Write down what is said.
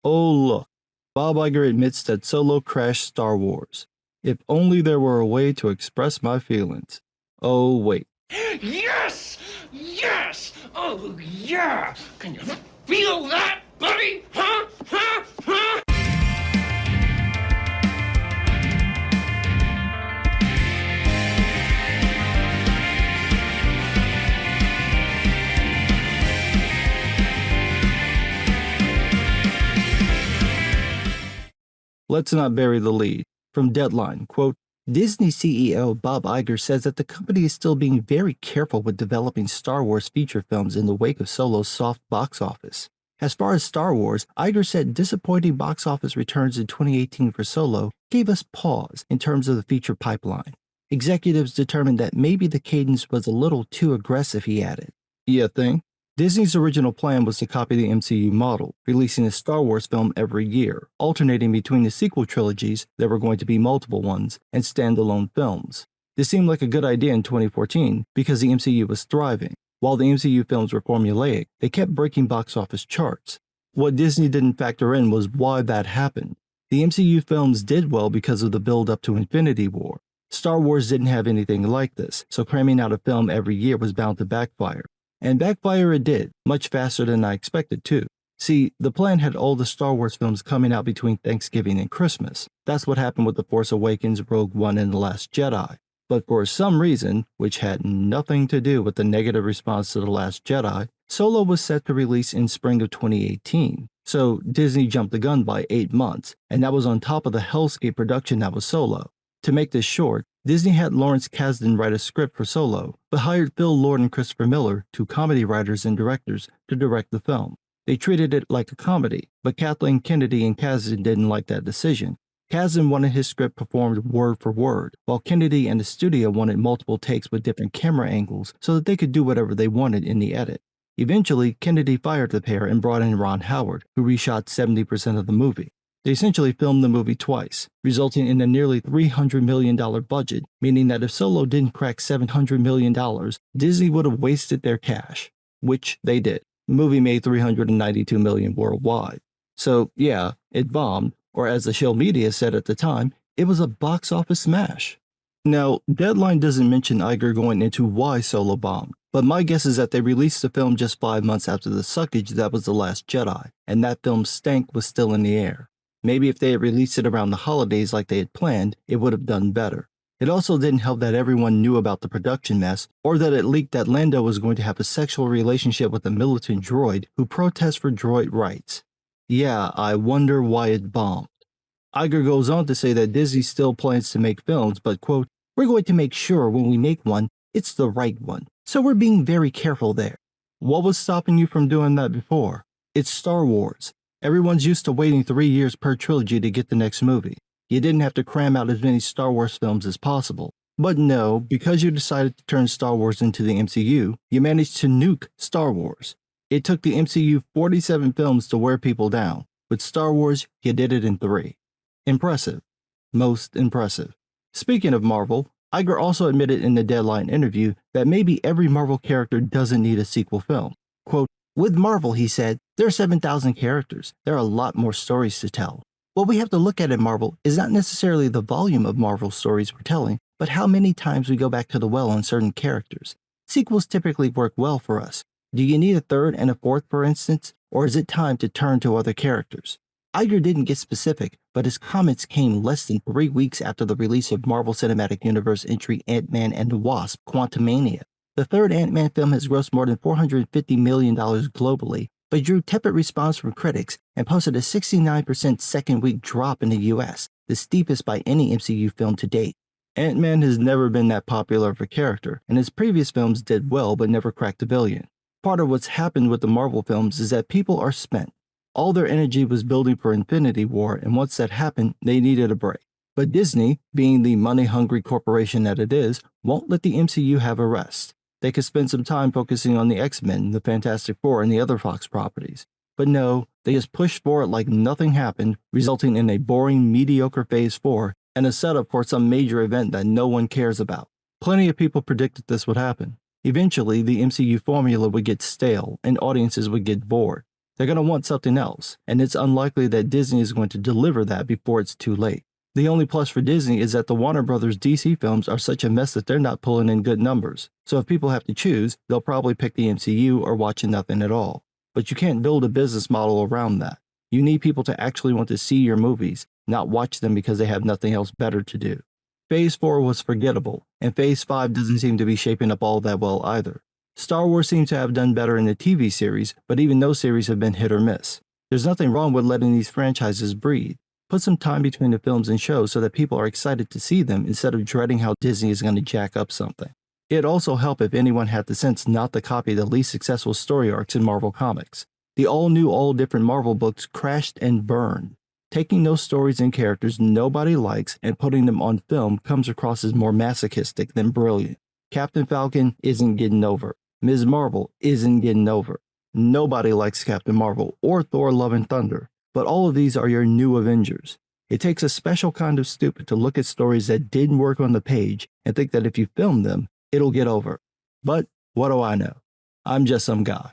Oh look, Bob Iger admits that Solo crashed Star Wars. If only there were a way to express my feelings. Oh wait. Yes! Yes! Oh, yeah! Can you feel that, buddy? Huh? Huh? Huh? Let's not bury the lead. From Deadline, quote, Disney CEO Bob Iger says that the company is still being very careful with developing Star Wars feature films in the wake of Solo's soft box office. As far as Star Wars, Iger said disappointing box office returns in 2018 for Solo gave us pause in terms of the feature pipeline. Executives determined that maybe the cadence was a little too aggressive, he added. Yeah, thing? Disney's original plan was to copy the MCU model, releasing a Star Wars film every year, alternating between the sequel trilogies, there were going to be multiple ones, and standalone films. This seemed like a good idea in 2014 because the MCU was thriving. While the MCU films were formulaic, they kept breaking box office charts. What Disney didn't factor in was why that happened. The MCU films did well because of the build-up to Infinity War. Star Wars didn't have anything like this, so cramming out a film every year was bound to backfire. And backfire it did, much faster than I expected too. See, the plan had all the Star Wars films coming out between Thanksgiving and Christmas. That's what happened with The Force Awakens, Rogue One, and The Last Jedi. But for some reason, which had nothing to do with the negative response to The Last Jedi, Solo was set to release in spring of 2018. So Disney jumped the gun by 8 months, and that was on top of the hellscape production that was Solo. To make this short, Disney had Lawrence Kasdan write a script for Solo, but hired Phil Lord and Christopher Miller, two comedy writers and directors, to direct the film. They treated it like a comedy, but Kathleen Kennedy and Kasdan didn't like that decision. Kasdan wanted his script performed word for word, while Kennedy and the studio wanted multiple takes with different camera angles so that they could do whatever they wanted in the edit. Eventually, Kennedy fired the pair and brought in Ron Howard, who reshot 70% of the movie. They essentially filmed the movie twice, resulting in a nearly $300 million budget, meaning that if Solo didn't crack $700 million, Disney would have wasted their cash, which they did. The movie made $392 million worldwide. So yeah, it bombed, or as the Shill media said at the time, it was a box office smash. Now, Deadline doesn't mention Iger going into why Solo bombed, but my guess is that they released the film just 5 months after the suckage that was The Last Jedi, and that film's stank was still in the air. Maybe if they had released it around the holidays like they had planned, it would have done better. It also didn't help that everyone knew about the production mess, or that it leaked that Lando was going to have a sexual relationship with a militant droid who protests for droid rights. Yeah, I wonder why it bombed. Iger goes on to say that Disney still plans to make films, but quote, we're going to make sure when we make one, it's the right one. So we're being very careful there. What was stopping you from doing that before? It's Star Wars. Everyone's used to waiting 3 years per trilogy to get the next movie. You didn't have to cram out as many Star Wars films as possible. But no, because you decided to turn Star Wars into the MCU, you managed to nuke Star Wars. It took the MCU 47 films to wear people down. With Star Wars, you did it in 3. Impressive. Most impressive. Speaking of Marvel, Iger also admitted in the Deadline interview that maybe every Marvel character doesn't need a sequel film. Quote, with Marvel, he said, there are 7,000 characters. There are a lot more stories to tell. What we have to look at in Marvel is not necessarily the volume of Marvel stories we're telling, but how many times we go back to the well on certain characters. Sequels typically work well for us. Do you need a third and a fourth, for instance? Or is it time to turn to other characters? Iger didn't get specific, but his comments came less than 3 weeks after the release of Marvel Cinematic Universe entry Ant-Man and the Wasp: Quantumania. The third Ant-Man film has grossed more than $450 million globally, but drew tepid response from critics and posted a 69% second-week drop in the US, the steepest by any MCU film to date. Ant-Man has never been that popular of a character, and his previous films did well but never cracked $1 billion. Part of what's happened with the Marvel films is that people are spent. All their energy was building for Infinity War, and once that happened, they needed a break. But Disney, being the money-hungry corporation that it is, won't let the MCU have a rest. They could spend some time focusing on the X-Men, the Fantastic Four, and the other Fox properties. But no, they just pushed forward like nothing happened, resulting in a boring, mediocre Phase 4 and a setup for some major event that no one cares about. Plenty of people predicted this would happen. Eventually, the MCU formula would get stale and audiences would get bored. They're going to want something else, and it's unlikely that Disney is going to deliver that before it's too late. The only plus for Disney is that the Warner Brothers DC films are such a mess that they're not pulling in good numbers, so if people have to choose, they'll probably pick the MCU or watch nothing at all. But you can't build a business model around that. You need people to actually want to see your movies, not watch them because they have nothing else better to do. Phase 4 was forgettable, and Phase 5 doesn't seem to be shaping up all that well either. Star Wars seems to have done better in the TV series, but even those series have been hit or miss. There's nothing wrong with letting these franchises breathe. Put some time between the films and shows so that people are excited to see them instead of dreading how Disney is going to jack up something. It'd also help if anyone had the sense not to copy the least successful story arcs in Marvel Comics. The all-new, all-different Marvel books crashed and burned. Taking those stories and characters nobody likes and putting them on film comes across as more masochistic than brilliant. Captain Falcon isn't getting over. Ms. Marvel isn't getting over. Nobody likes Captain Marvel or Thor Love and Thunder, but all of these are your new Avengers. It takes a special kind of stupid to look at stories that didn't work on the page and think that if you film them, it'll get over. But what do I know? I'm just some guy.